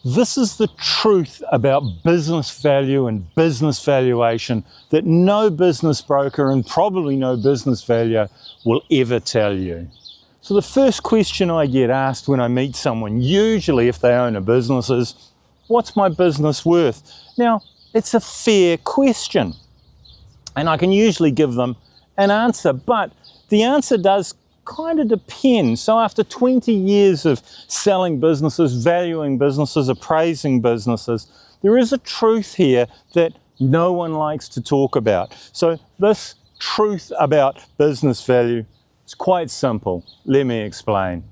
This is the truth about business value and business valuation that no business broker and probably no business valuer will ever tell you. So the first question I get asked when I meet someone, usually if they own a business, is, what's my business worth? Now, it's a fair question, and I can usually give them an answer, but the answer does kind of depend. So after 20 years of selling businesses, valuing businesses, appraising businesses, there is a truth here that no one likes to talk about. So this truth about business value is quite simple. Let me explain.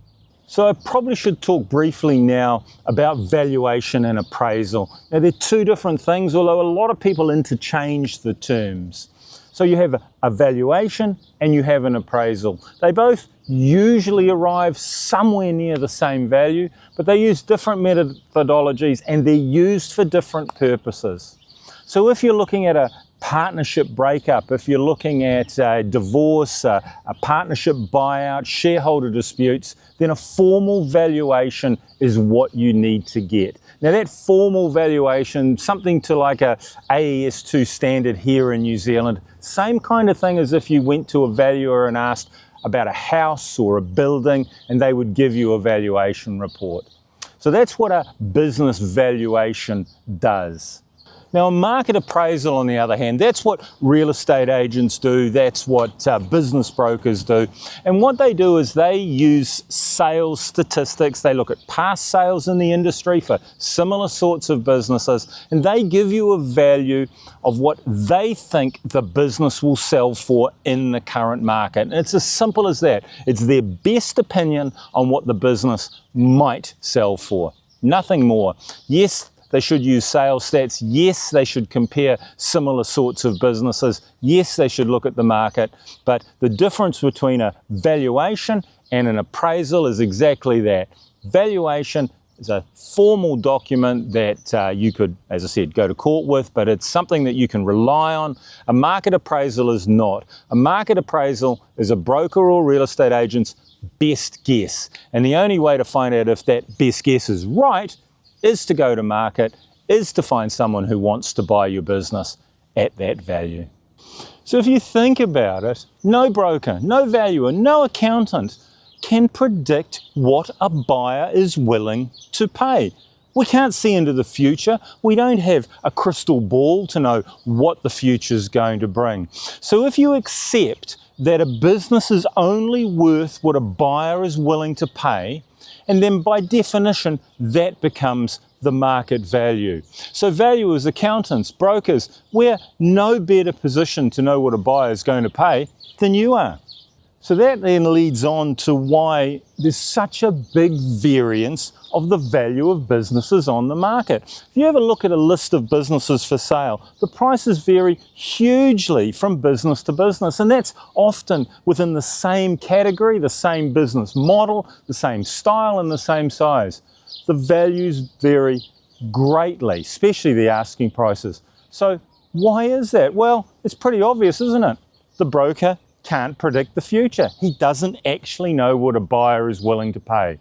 So I probably should talk briefly now about valuation and appraisal. Now they're two different things, although a lot of people interchange the terms. So you have a valuation and you have an appraisal. They both usually arrive somewhere near the same value, but they use different methodologies and they're used for different purposes. So if you're looking at a partnership breakup, if you're looking at a divorce, a partnership buyout, shareholder disputes, then a formal valuation is what you need to get. Now that formal valuation, something to like a AES2 standard here in New Zealand, same kind of thing as if you went to a valuer and asked about a house or a building and they would give you a valuation report. So that's what a business valuation does. Now, a market appraisal, on the other hand, that's what real estate agents do, that's what business brokers do. And what they do is they use sales statistics, they look at past sales in the industry for similar sorts of businesses, and they give you a value of what they think the business will sell for in the current market. And it's as simple as that. It's their best opinion on what the business might sell for. Nothing more. Yes, they should use sales stats. Yes, they should compare similar sorts of businesses. Yes, they should look at the market. But the difference between a valuation and an appraisal is exactly that. Valuation is a formal document that you could, as I said, go to court with, but it's something that you can rely on. A market appraisal is not. A market appraisal is a broker or real estate agent's best guess. And the only way to find out if that best guess is right is to go to market, is to find someone who wants to buy your business at that value. So if you think about it, no broker, no valuer, no accountant can predict what a buyer is willing to pay. We can't see into the future. We don't have a crystal ball to know what the future is going to bring. So if you accept that a business is only worth what a buyer is willing to pay, and then by definition, that becomes the market value. So valuers, accountants, brokers, we're no better positioned to know what a buyer is going to pay than you are. So that then leads on to why there's such a big variance of the value of businesses on the market. If you ever look at a list of businesses for sale, the prices vary hugely from business to business, and that's often within the same category, the same business model, the same style and the same size. The values vary greatly, especially the asking prices. So why is that? Well, it's pretty obvious, isn't it? The broker can't predict the future. He doesn't actually know what a buyer is willing to pay.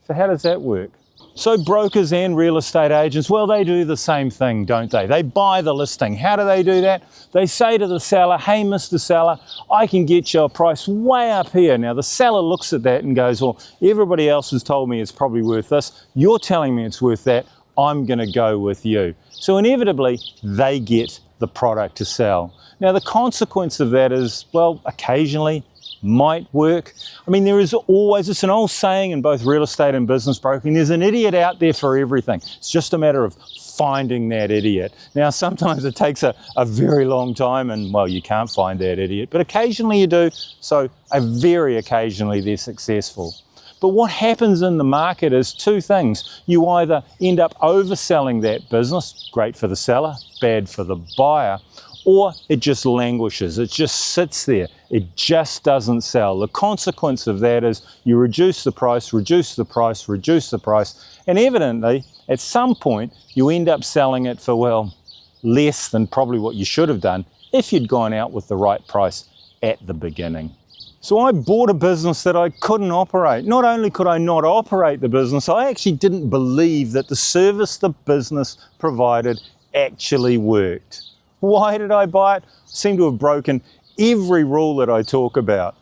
So how does that work? So brokers and real estate agents, well, they do the same thing, don't they? They buy the listing. How do they do that? They say to the seller, hey, Mr. Seller, I can get you a price way up here. Now, the seller looks at that and goes, well, everybody else has told me it's probably worth this. You're telling me it's worth that. I'm going to go with you. So inevitably, they get the product to sell. Now, the consequence of that is, well, occasionally might work. I mean, there is always, it's an old saying in both real estate and business broking, there's an idiot out there for everything. It's just a matter of finding that idiot. Now, sometimes it takes a very long time and, well, you can't find that idiot, but occasionally you do. So very occasionally they're successful. But what happens in the market is two things. You either end up overselling that business, great for the seller, bad for the buyer, or it just languishes, it just sits there, it just doesn't sell. The consequence of that is you reduce the price, reduce the price, reduce the price, and evidently, at some point, you end up selling it for, well, less than probably what you should have done if you'd gone out with the right price at the beginning. So I bought a business that I couldn't operate. Not only could I not operate the business, I actually didn't believe that the service the business provided actually worked. Why did I buy it? I seem to have broken every rule that I talk about.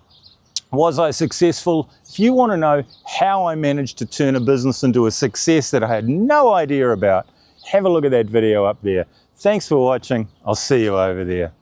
Was I successful? If you want to know how I managed to turn a business into a success that I had no idea about, have a look at that video up there. Thanks for watching. I'll see you over there.